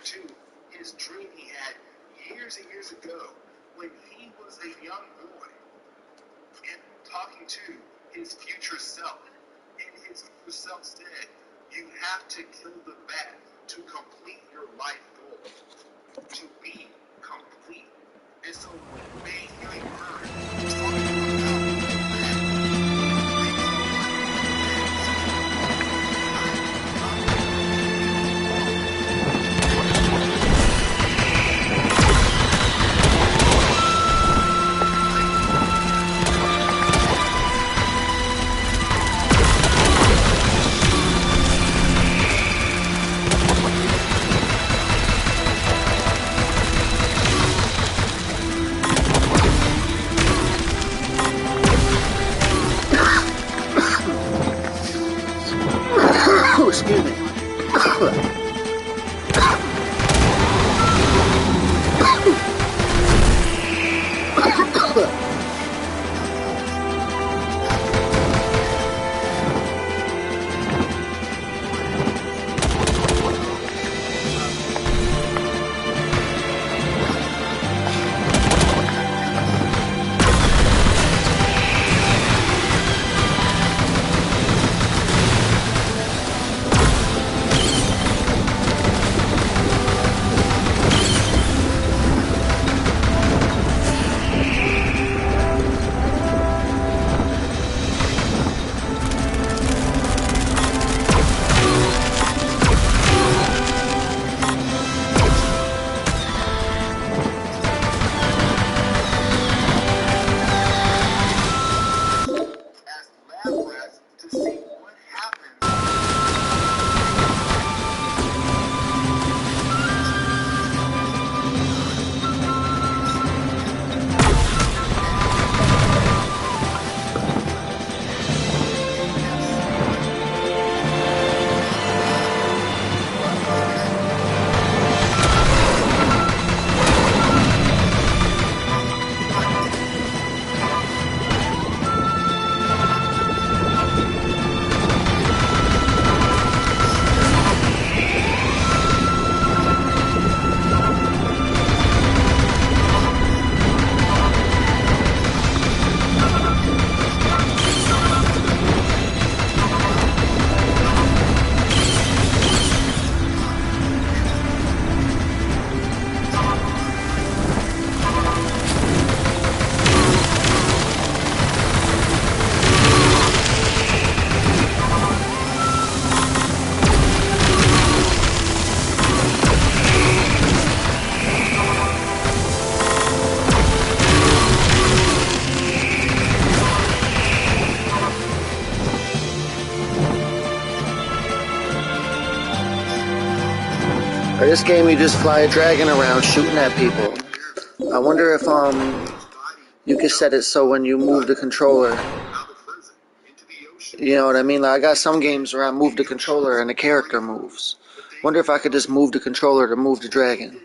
to his dream he had years and years ago when he was a young boy and talking to his future self. And his future self said, you have to kill the bat to complete your life goal, to be complete. And so when May Healing Bird talking about excuse me. This game, you just fly a dragon around shooting at people. I wonder if you can set it so when you move the controller, you know what I mean? Like, I got some games where I move the controller and the character moves. Wonder if I could just move the controller to move the dragon.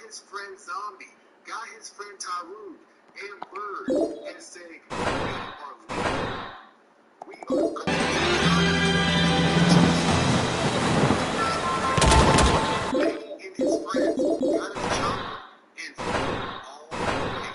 His friend Zombie, got his friend Taru and Bird, and said, we are May and his friends got his chopper and flew all the way.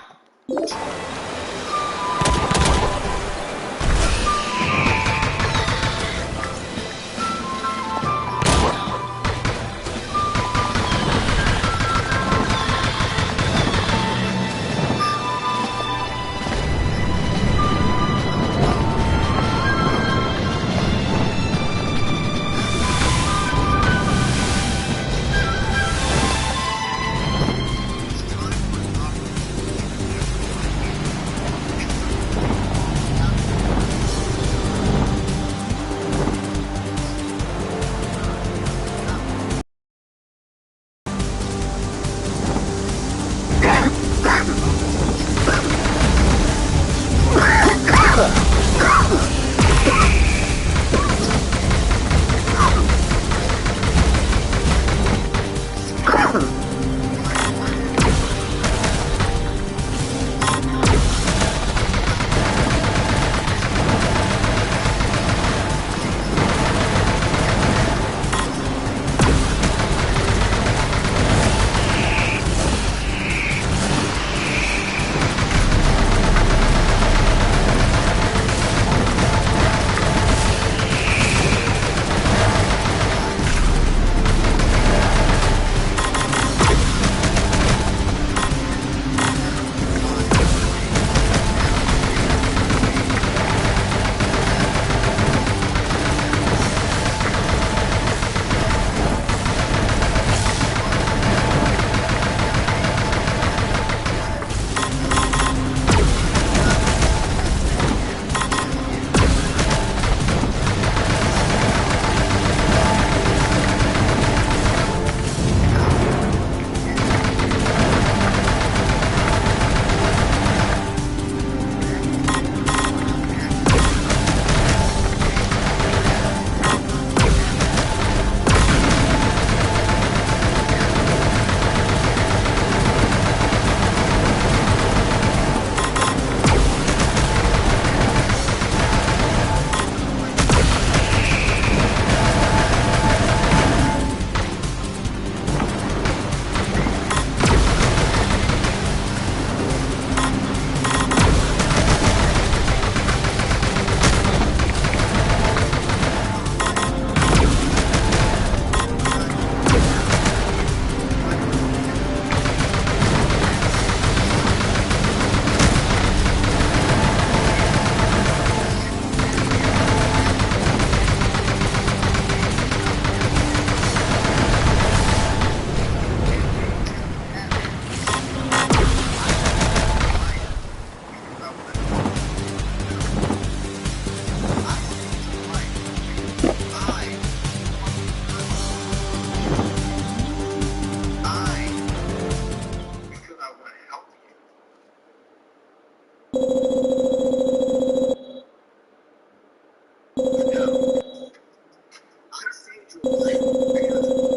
Because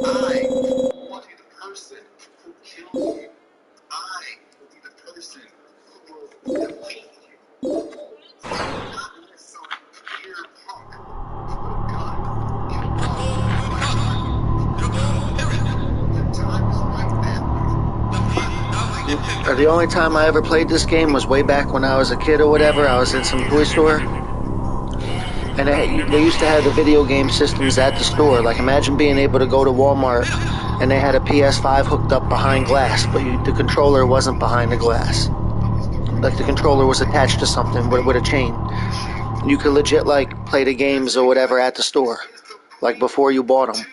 I want to be the person who kills you. I will be the person who will defeat you. Not let some weird punk with a gun kill the time is right that way. The only time I ever played this game was way back when I was a kid or whatever. I was in some toy store, and they used to have the video game systems at the store. Like, imagine being able to go to Walmart and they had a ps5 hooked up behind glass, but the controller wasn't behind the glass. Like, the controller was attached to something with a chain. You could legit, like, play the games or whatever at the store, like, before you bought them.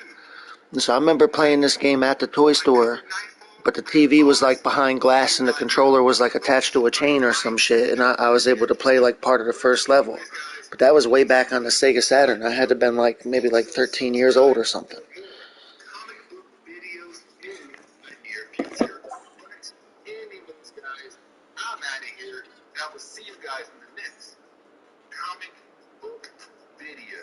And so I remember playing this game at the toy store, but the TV was, like, behind glass and the controller was, like, attached to a chain or some shit, and I was able to play, like, part of the first level. But that was way back on the Sega Saturn. I had to have been, like, maybe, like, 13 years old or something. Comic book videos in the near future. But anyways, guys, I'm out of here. I will see you guys in the next comic book video.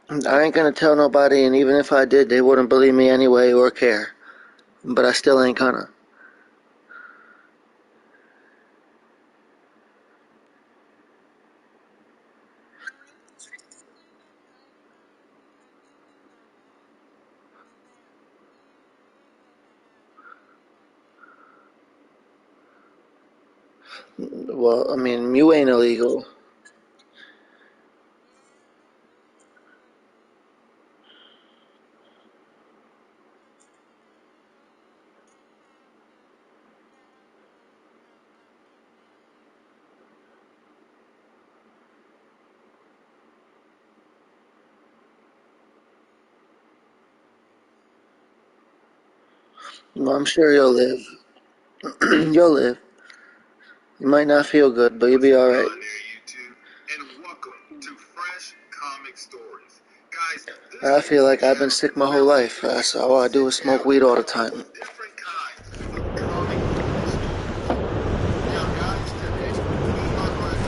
I ain't gonna tell nobody, and even if I did, they wouldn't believe me anyway or care. But I still ain't gonna. Well, I mean, you ain't illegal. Well, I'm sure you'll live. You'll live. You might not feel good, but you'll be alright. And welcome to Fresh Comic Stories. Guys, I feel like I've been sick my whole life. So all I do is smoke weed all the time. different kinds of comic books. Now, guys, today we are going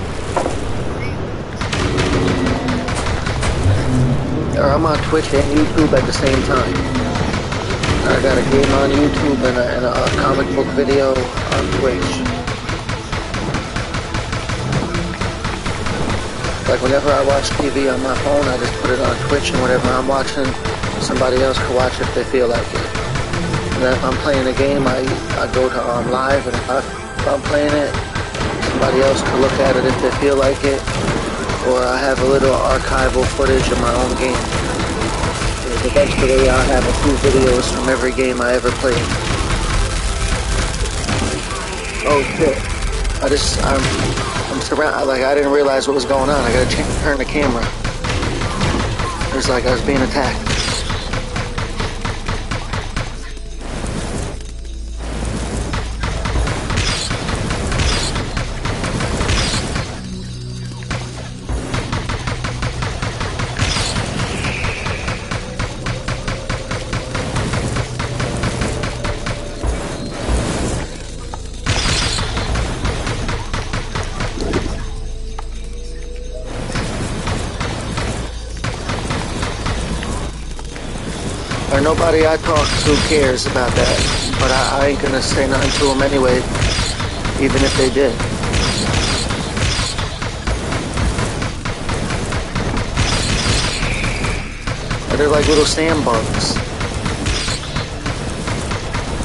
to I'm on Twitch and YouTube at the same time. I got a game on YouTube and a comic book video on Twitch. Like, whenever I watch TV on my phone, I just put it on Twitch, and whatever I'm watching, somebody else can watch if they feel like it. And then if I'm playing a game, I go to live, and if I'm playing it, somebody else can look at it if they feel like it. Or I have a little archival footage of my own game. Eventually I'll have a few videos from every game I ever played. Oh shit. I'm surrounded, like, I didn't realize what was going on. I gotta turn the camera. It was like I was being attacked. Or nobody I talk to cares about that, but I ain't gonna say nothing to them anyway, even if they did. They're like little sand bugs,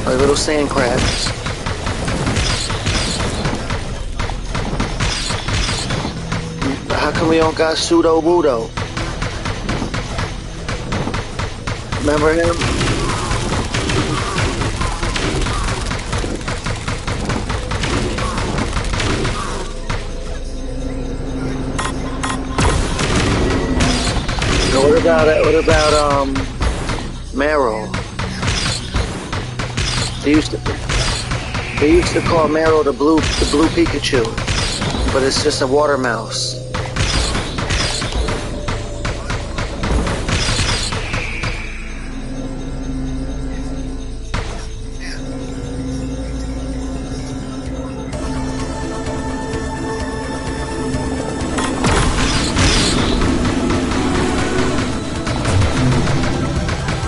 like little sand crabs. How come we don't got pseudo wudo? Remember him? What about Meryl? They used to call Meryl the blue Pikachu, but it's just a water mouse.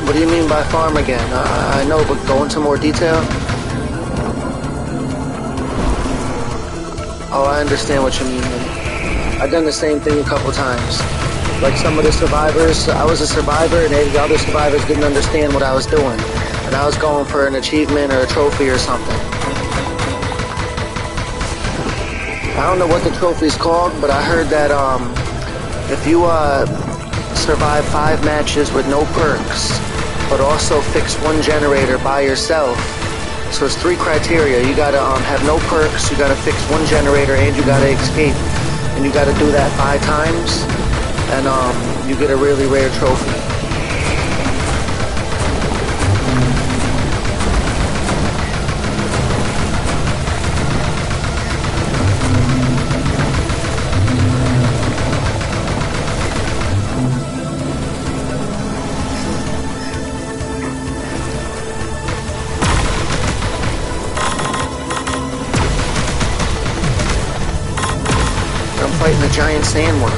What do you mean by farm again? I know, but go into more detail. Oh, I understand what you mean. I've done the same thing a couple times. Like some of the survivors, I was a survivor and the other survivors didn't understand what I was doing. And I was going for an achievement or a trophy or something. I don't know what the trophy's called, but I heard that if you survive 5 matches with no perks, but also fix 1 generator by yourself. So it's 3 criteria. You gotta have no perks, you gotta fix 1 generator, and you gotta escape. And you gotta do that 5 times, and you get a really rare trophy. Fighting a giant sandworm.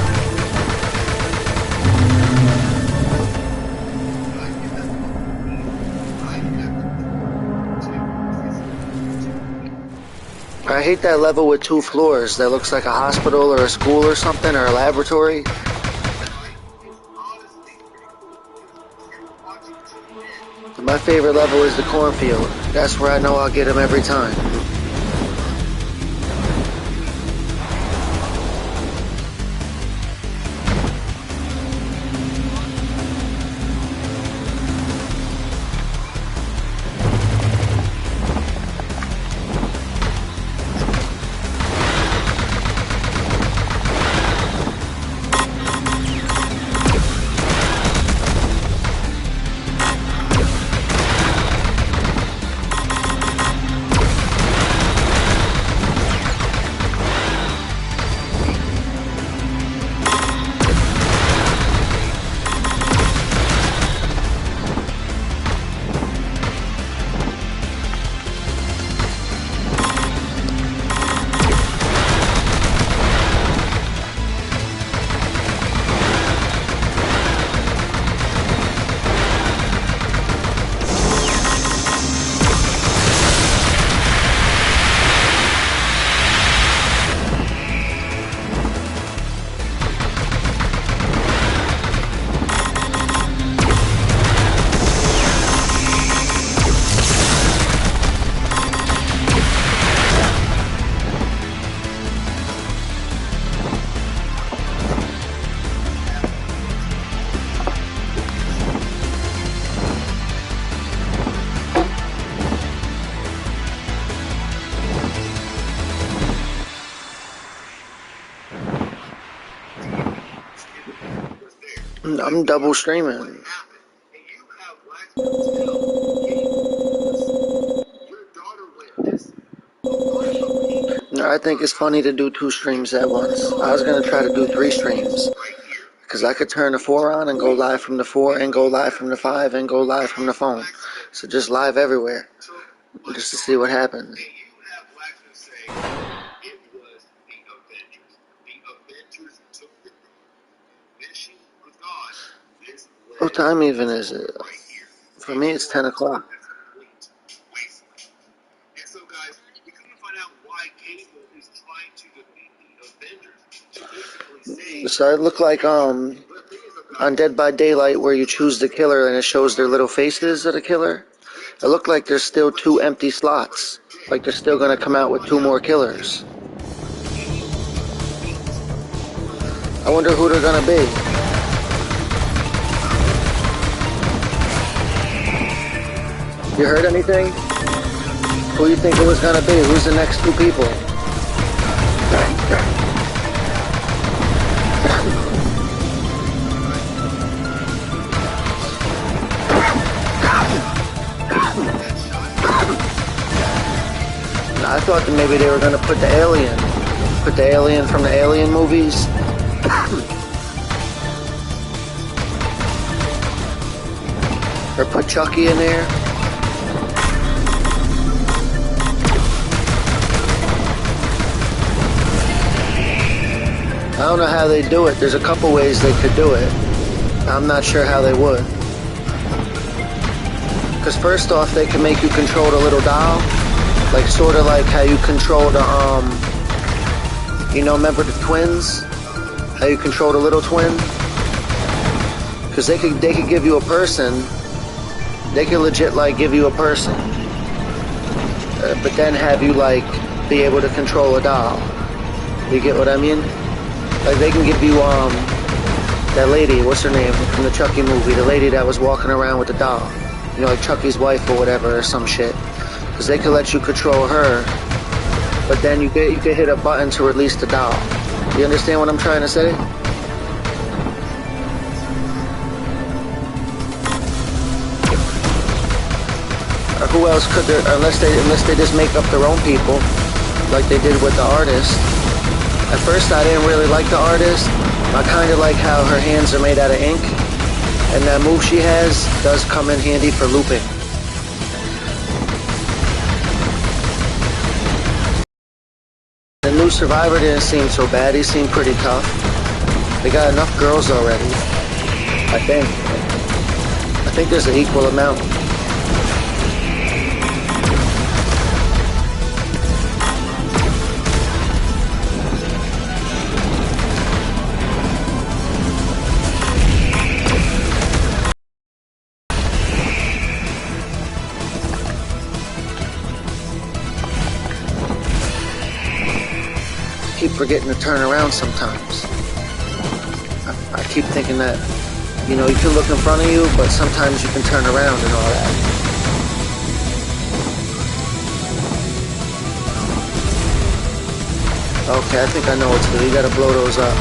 I hate that level with 2 floors that looks like a hospital or a school or something, or a laboratory. My favorite level is the cornfield. That's where I know I'll get him every time. I'm double streaming. I think it's funny to do 2 streams at once. I was going to try to do 3 streams. Because I could turn the 4 on and go live from the 4 and go live from the 5 and go live from the phone. So just live everywhere. Just to see what happens. What time even is it? For me, it's 10 o'clock. So it looked like on Dead by Daylight where you choose the killer and it shows their little faces of the killer. It looked like there's still 2 empty slots. Like they're still going to come out with 2 more killers. I wonder who they're going to be. You heard anything? Who do you think it was gonna be? Who's the next two people? I thought that maybe they were gonna put the alien. Put the alien from the Alien movies. Or put Chucky in there. I don't know how they do it. There's a couple ways they could do it. I'm not sure how they would. Because first off, they can make you control the little doll. Like, sort of like how you control the, you know, remember the twins? How you control the little twin? Because they could give you a person. They could legit, like, give you a person. But then have you, like, be able to control a doll. You get what I mean? Like, they can give you, that lady, what's her name, from the Chucky movie, the lady that was walking around with the doll. You know, like Chucky's wife or whatever, or some shit. Because they could let you control her, but then you could hit a button to release the doll. You understand what I'm trying to say? Or who else could there, unless they just make up their own people, like they did with the artist. At first I didn't really like the artist. I kind of like how her hands are made out of ink, and that move she has does come in handy for looping. The new Survivor didn't seem so bad. He seemed pretty tough. They got enough girls already, I think. I think there's an equal amount. I keep forgetting to turn around sometimes. I keep thinking that, you know, you can look in front of you, but sometimes you can turn around and all that. Okay, I think I know what to do. You gotta blow those up.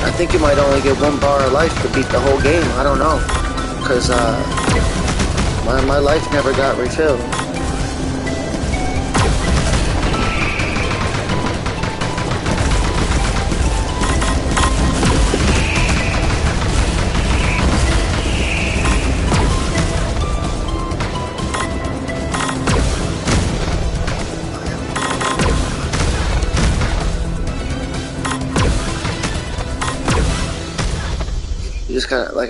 I think you might only get one bar of life to beat the whole game. I don't know, because my life never got refilled. You just gotta, like,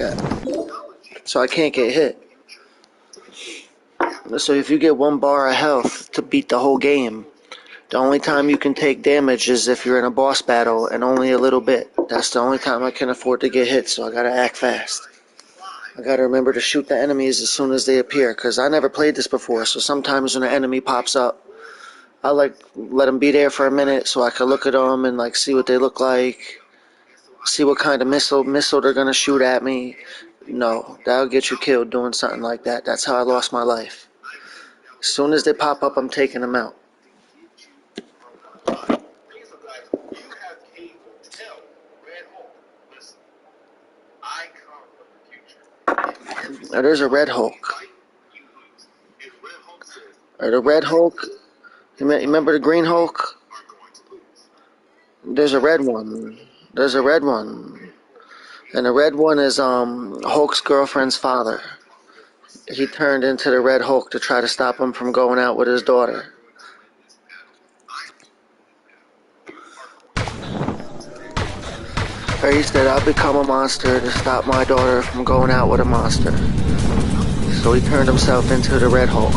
so I can't get hit. So if you get one bar of health to beat the whole game, the only time you can take damage is if you're in a boss battle, and only a little bit. That's the only time I can afford to get hit, so I gotta act fast. I gotta remember to shoot the enemies as soon as they appear, because I never played this before, so sometimes when an enemy pops up, I like let them be there for a minute so I can look at them and like see what they look like. See what kind of missile they're gonna shoot at me. No, that'll get you killed doing something like that. That's how I lost my life. As soon as they pop up, I'm taking them out. Now, there's a Red Hulk. Or the Red Hulk. You remember the Green Hulk? There's a red one. There's a red one. And the red one is Hulk's girlfriend's father. He turned into the Red Hulk to try to stop him from going out with his daughter. Or he said, I'll become a monster to stop my daughter from going out with a monster. So he turned himself into the Red Hulk.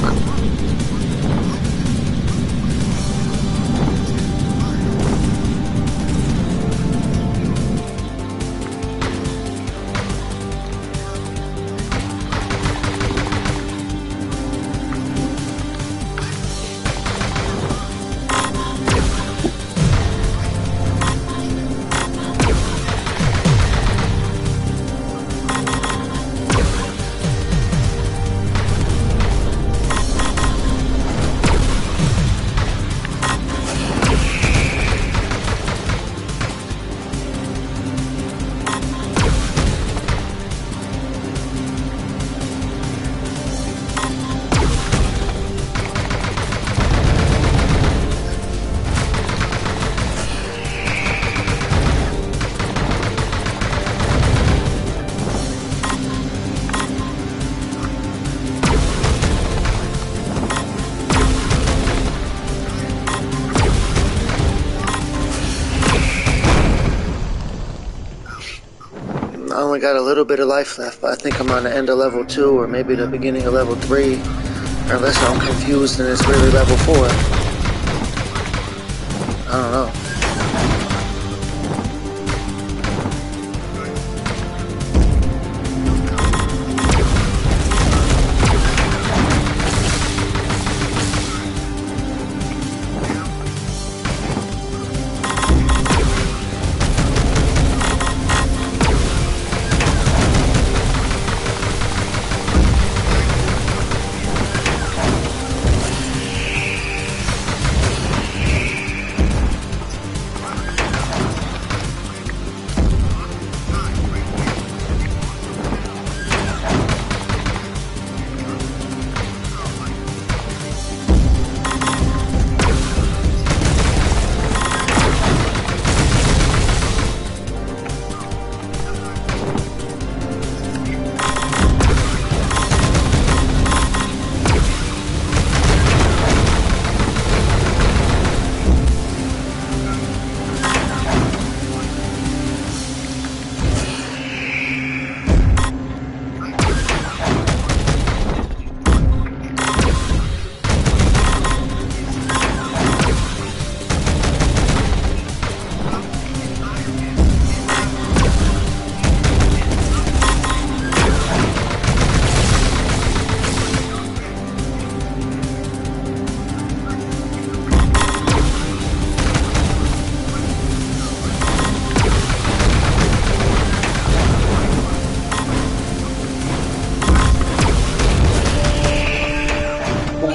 only got a little bit of life left, but I think I'm on the end of level 2 or maybe the beginning of level 3. Or unless I'm confused and it's really level 4. I don't know.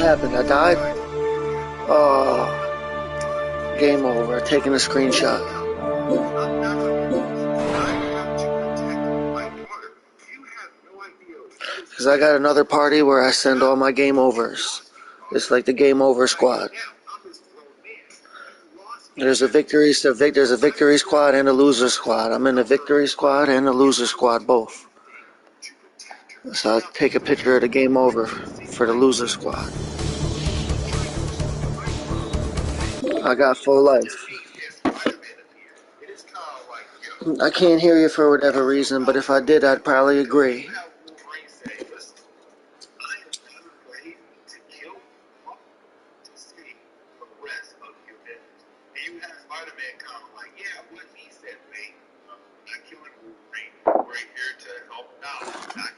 Happened? I died? Oh, game over. Taking a screenshot. Because I got another party where I send all my game overs. It's like the game over squad. There's a victory squad and a loser squad. I'm in the victory squad and the loser squad both. So I take a picture of the game over for the loser squad. I got full life. I can't hear you for whatever reason, but if I did, I'd probably agree.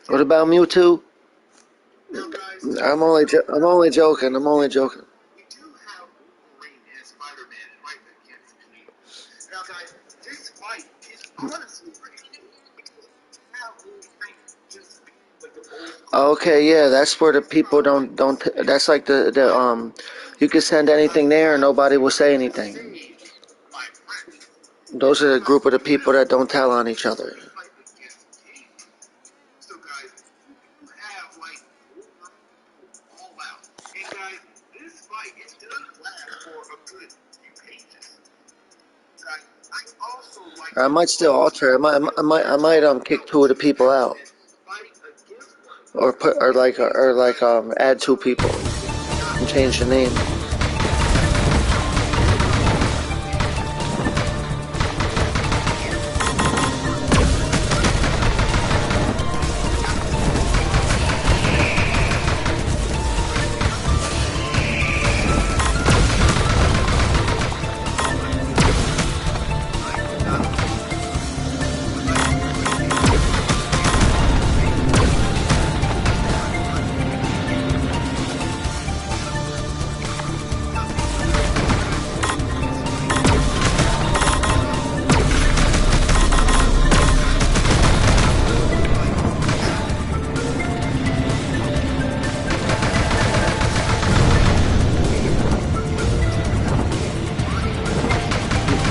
What about Mewtwo? I'm only joking. I'm only joking. We do have Wolverine and Spider-Man fight against me. Now, guys, this fight is honestly pretty cool. Have Wolverine just like the old. Okay, yeah, that's where the people don't. That's like the you can send anything there and nobody will say anything. Those are the group of the people that don't tell on each other. So, guys, you have like all out. And guys, this fight it does last for a good few pages. I also like. I might still alter. I might kick 2 of the people out, or add 2 people and change the name.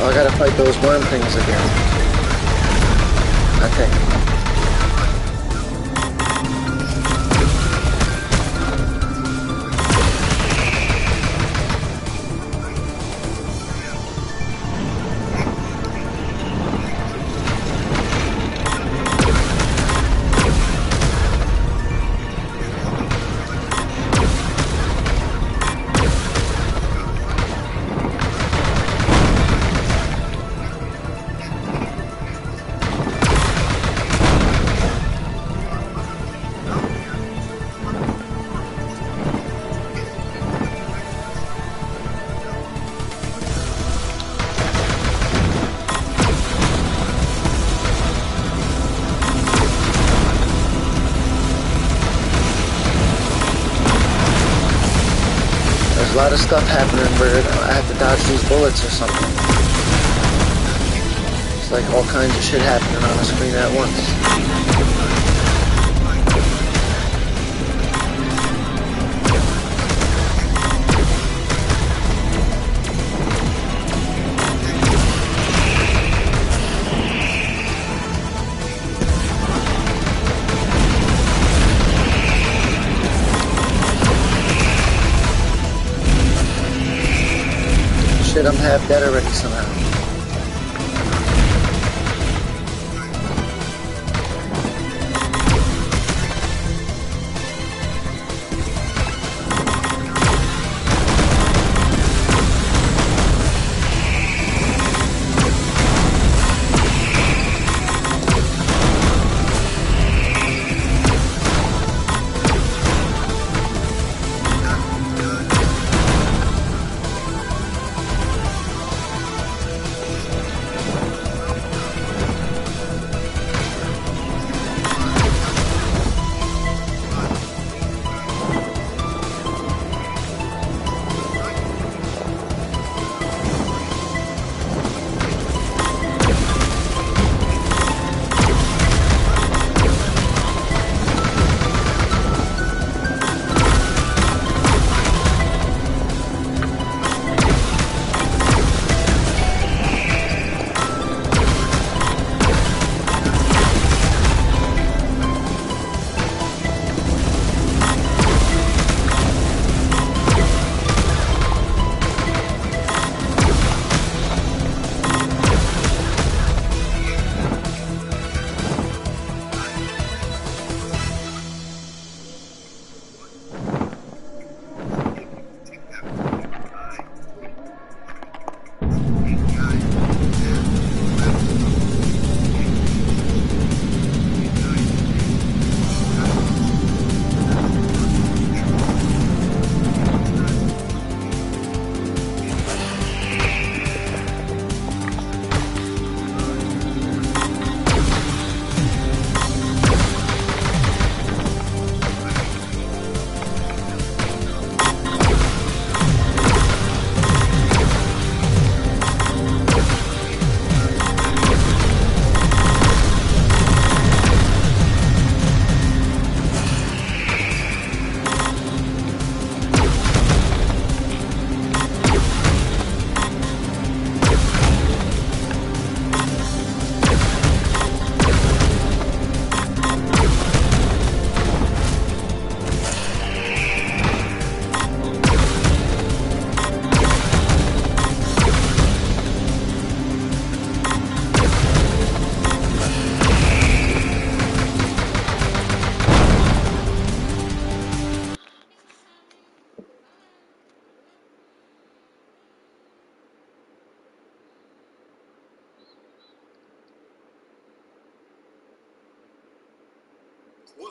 I gotta fight those worm things again. I think. There's a lot of stuff happening where I have to dodge these bullets or something. It's like all kinds of shit happening on the screen at once. Shit, I'm half dead already somehow.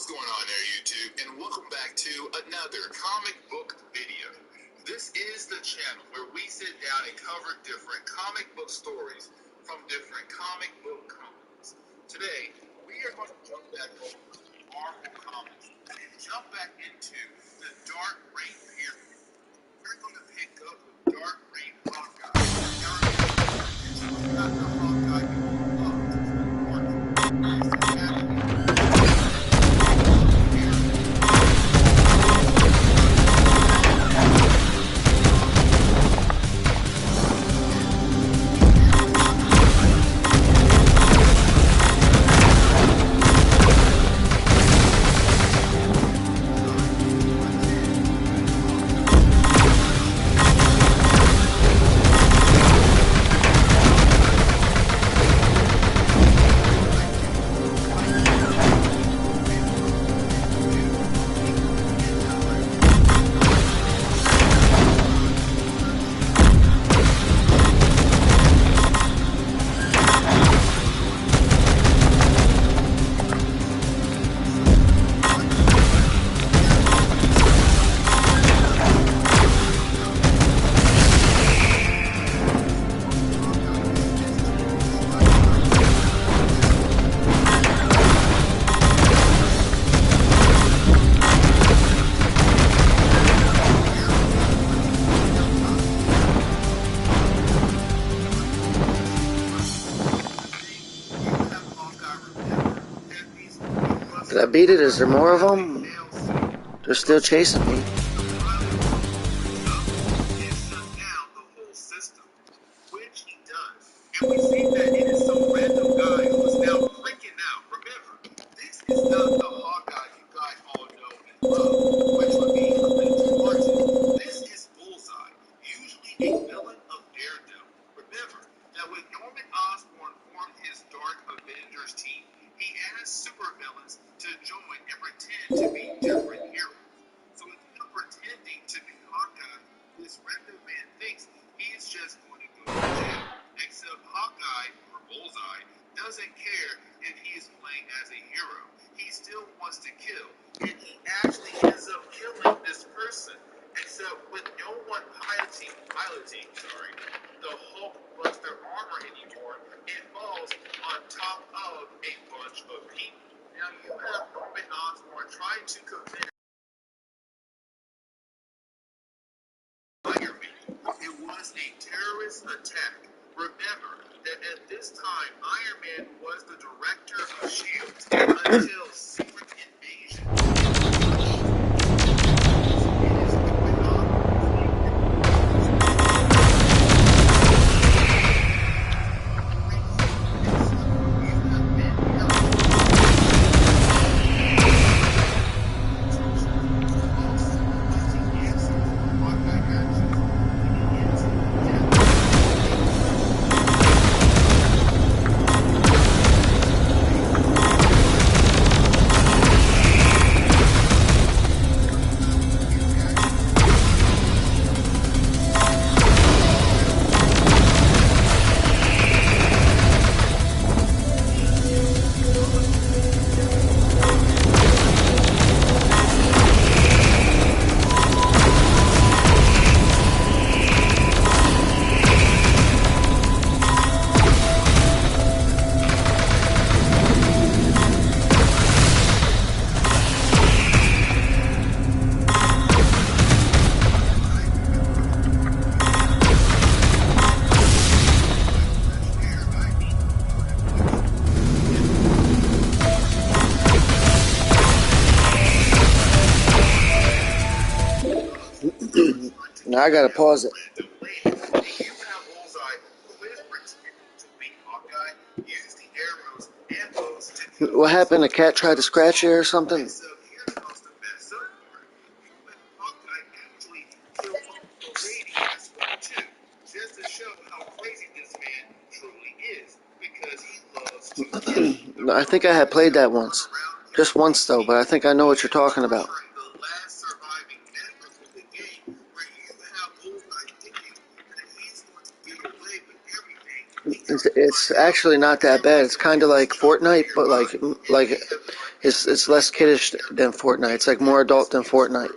What's going on there, YouTube? And welcome back to another comic book video. This is the channel where we sit down and cover different comic book stories from different comic book companies. Today, we are going to jump back over to Marvel Comics and jump back into the Dark Reign period. We're going to pick up with Dark Reign Hawkeye. Now, this was not the Hawkeye you all loved. This is happening. beat it? Is there more of them? They're still chasing me. And we see that it is some random guy who is now freaking out. Remember, this is not the Hawkeye you guys all know and love, which would be Clint Barton. This is Bullseye, usually a villain of Daredevil. Remember that when Norman Osborn formed his Dark Avengers team, he asked supervillains to join and pretend to be different heroes. So instead of pretending to be Hawkeye, this random man thinks he is just going to go to jail. Except Hawkeye, or Bullseye, doesn't care if he is playing as a hero. He still wants to kill, and he actually ends up killing this person. Except with no one piloting, the Hulk Buster armor anymore, it falls on top of a bunch of people. Now you have Norman Osborn trying to convince Iron Man it was a terrorist attack. Remember that at this time, Iron Man was the director of S.H.I.E.L.D. until Secret Invasion. Now I gotta pause it. What happened? A cat tried to scratch you or something? No, I think I had played that once. Just once though, but I think I know what you're talking about. It's actually not that bad. It's kind of like Fortnite, but like it's less kiddish than Fortnite. It's like more adult than Fortnite.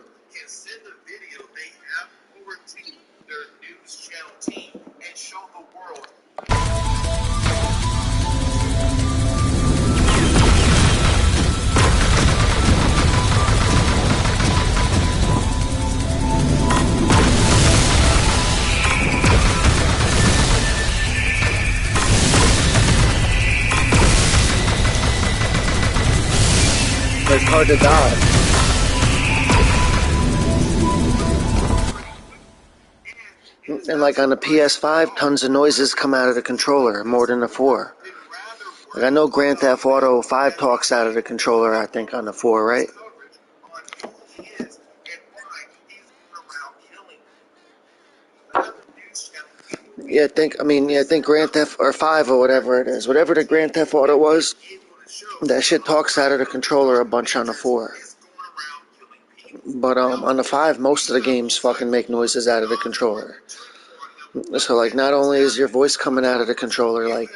It's hard to dodge. And like on the ps5, tons of noises come out of the controller, more than the 4. Like I know Grand Theft Auto 5 talks out of the controller, I think, on the 4, right? Yeah, I think Grand Theft or 5 or whatever it is, whatever the Grand Theft Auto was, that shit talks out of the controller a bunch on the 4. But on the 5, most of the games fucking make noises out of the controller. So like, not only is your voice coming out of the controller, like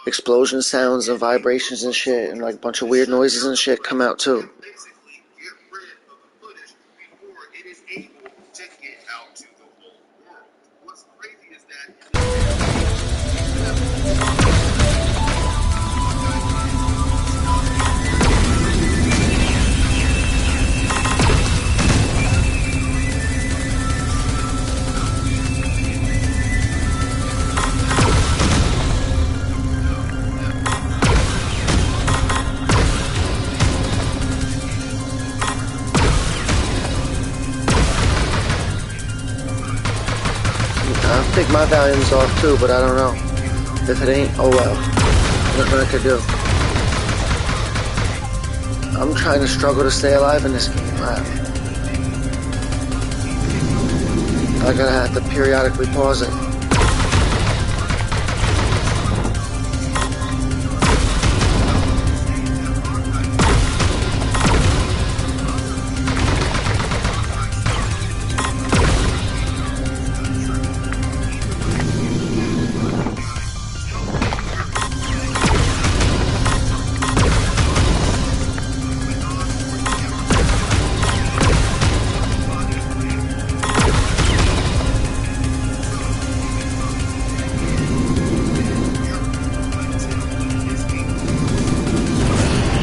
explosion sounds and vibrations and shit, and like a bunch of weird noises and shit come out too. I'll take my volumes off too, but I don't know. If it ain't, oh well. Nothing I could do. I'm trying to struggle to stay alive in this game. I gotta have to periodically pause it.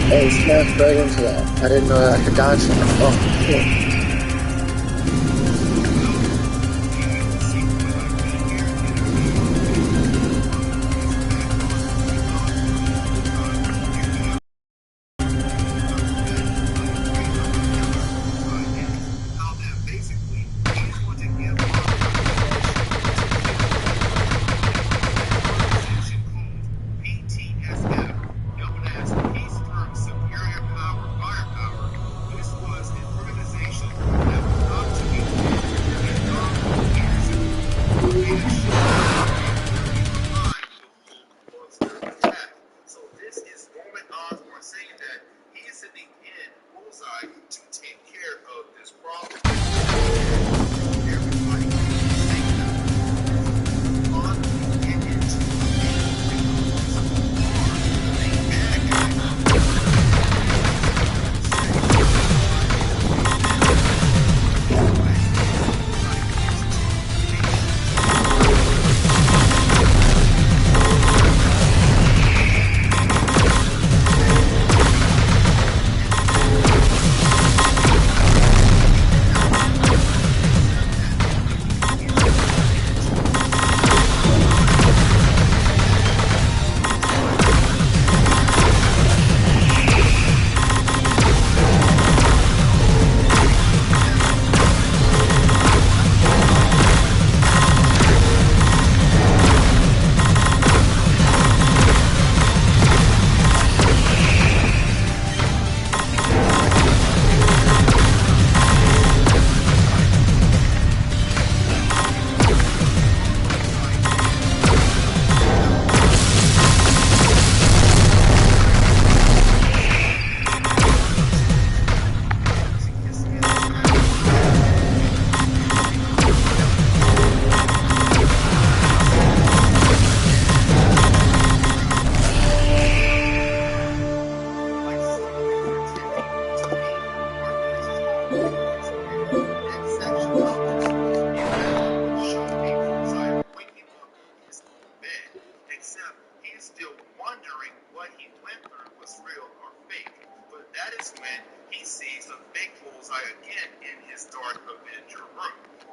Hey, smashed right into that. I didn't know that I could dodge that. Oh, shit. To take care of this problem.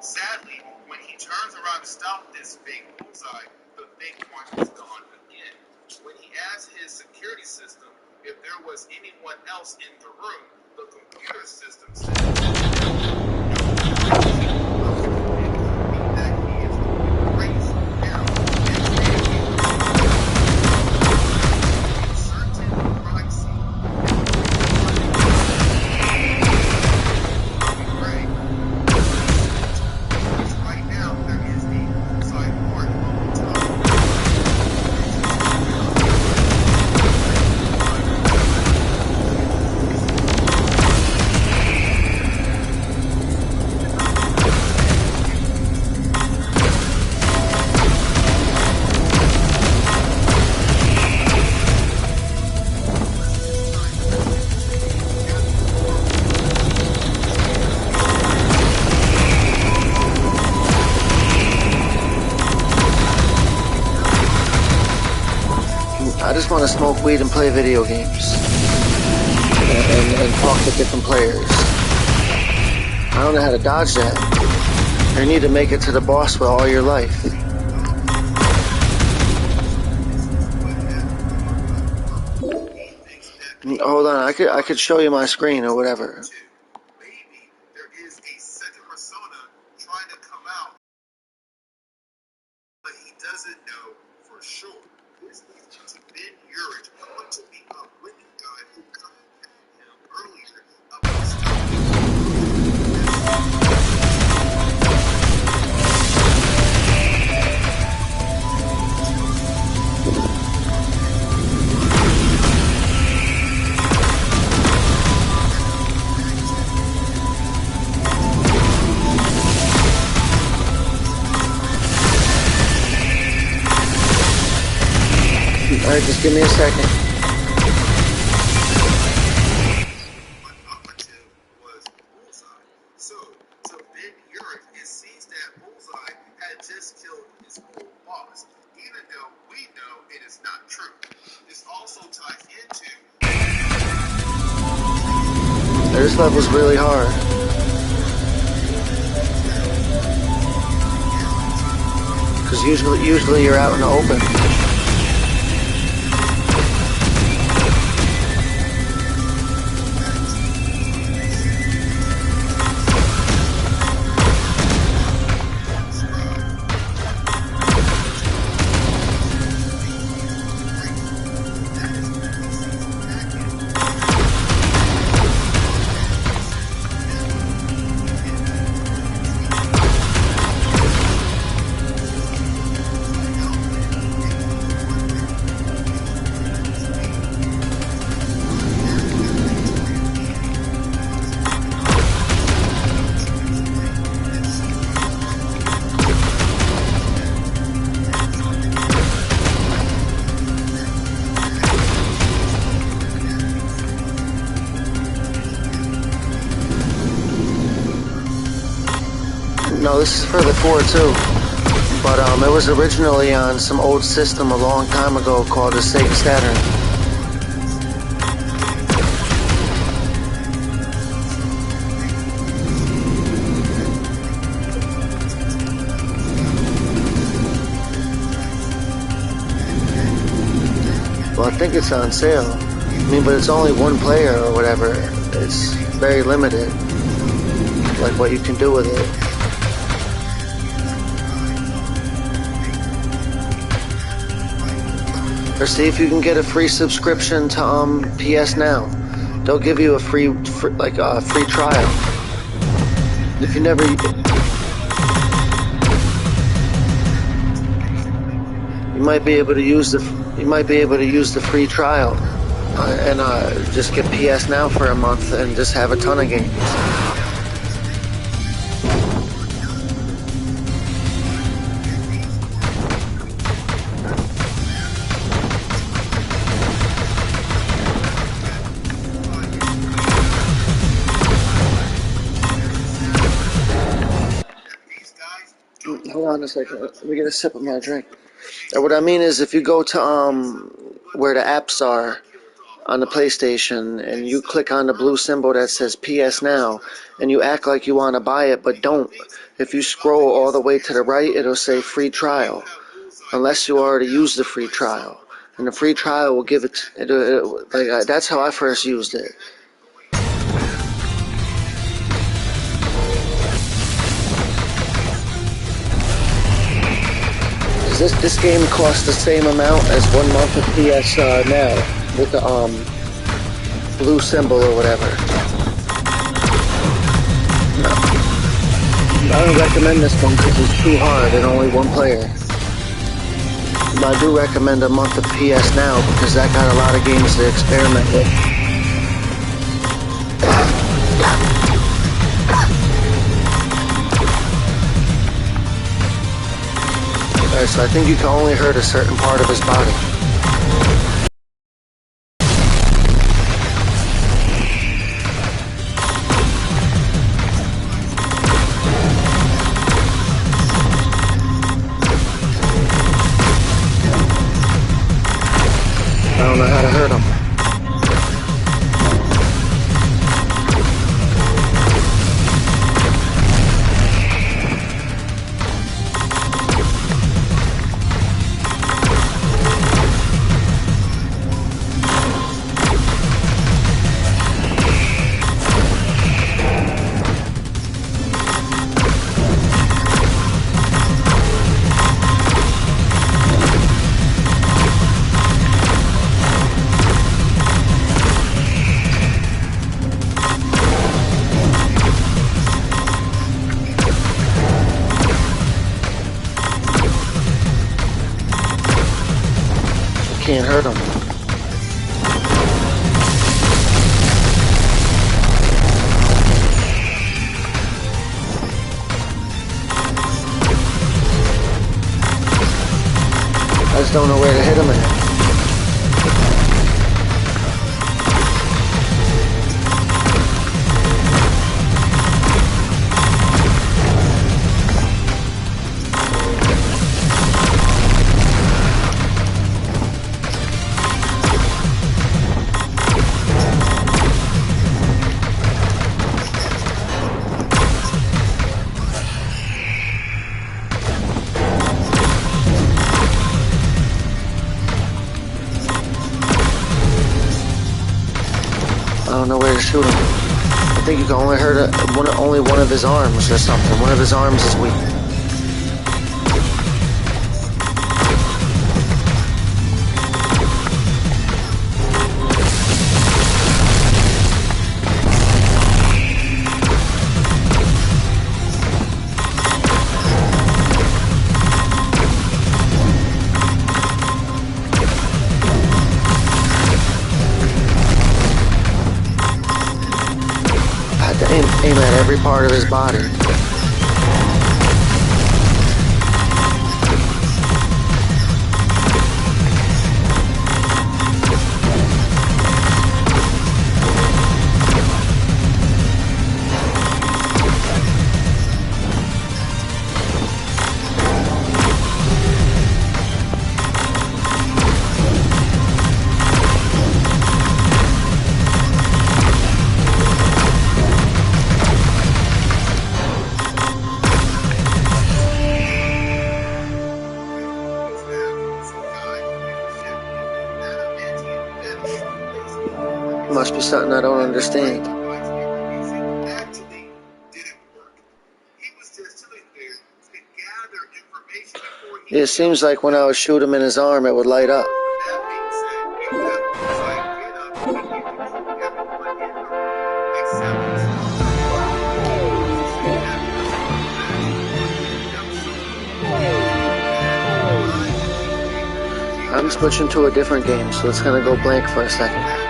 Sadly, when he turns around to stop this fake bullseye, the fake one is gone again. When he asked his security system if there was anyone else in the room, the computer system said that he is the greatest now. Certain crime scene. Right now, there is a bullseye mark on the top. I just want to smoke weed and play video games. And talk to different players. I don't know how to dodge that. You need to make it to the boss with all your life. Hold on, I could show you my screen or whatever. doesn't know for sure. This leads to Ben Urich want to be a winning guy who contacted him earlier about Alright, just give me a second. One operative was Bullseye. So Ben Urich, it seems that Bullseye had just killed his old boss, even though we know it is not true. This also ties into This level's really hard. Because usually you're out in the open. No, this is for the 4 too. But it was originally on some old system a long time ago called the Sega Saturn. Well, I think it's on sale. I mean, but it's only one player or whatever. It's very limited, like what you can do with it. Or see if you can get a free subscription to PS Now. They'll give you a free trial. If you never, you might be able to use the free trial and just get PS Now for a month and just have a ton of games. Hold on a second. Let me get a sip of my drink. What I mean is, if you go to where the apps are on the PlayStation and you click on the blue symbol that says PS Now and you act like you want to buy it but don't, if you scroll all the way to the right, it'll say free trial, unless you already used the free trial. And the free trial will give it. That's how I first used it. This game costs the same amount as 1 month of PS Now with the blue symbol or whatever. No. I don't recommend this one because it's too hard and only one player. But I do recommend a month of PS Now because that got a lot of games to experiment with. Alright, so I think you can only hurt a certain part of his body. I don't know how to hurt him. can't hurt him. I just don't know where to hit him at. I don't know where to shoot him. I think you can only hurt only one of his arms or something. One of his arms is weak. Aim at every part of his body. Must be something I don't understand. It seems like when I would shoot him in his arm, it would light up. I'm switching to a different game, so it's gonna go blank for a second.